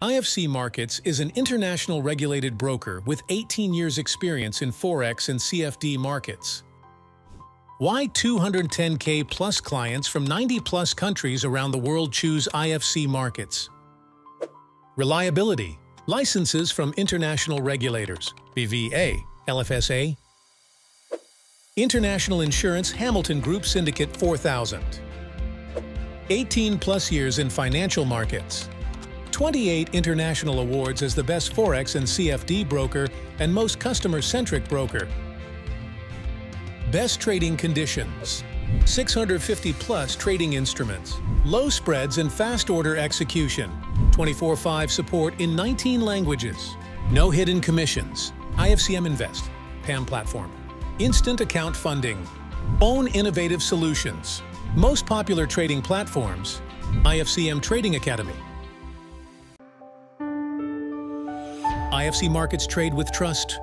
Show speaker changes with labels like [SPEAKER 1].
[SPEAKER 1] IFC Markets is an international regulated broker with 18 years experience in Forex and CFD markets. Why 210K plus clients from 90 plus countries around the world choose IFC Markets? Reliability. Licenses from international regulators, BVA, LFSA. International Insurance Hamilton Group Syndicate 4000. 18 plus years in financial markets. 28 international awards as the best Forex and CFD broker and most customer-centric broker. Best trading conditions. 650 plus trading instruments. Low spreads and fast order execution. 24/5 support in 19 languages. No hidden commissions. IFCM Invest. PAM platform. Instant account funding. Own innovative solutions. Most popular trading platforms. IFCM Trading Academy. IFC Markets trade with trust.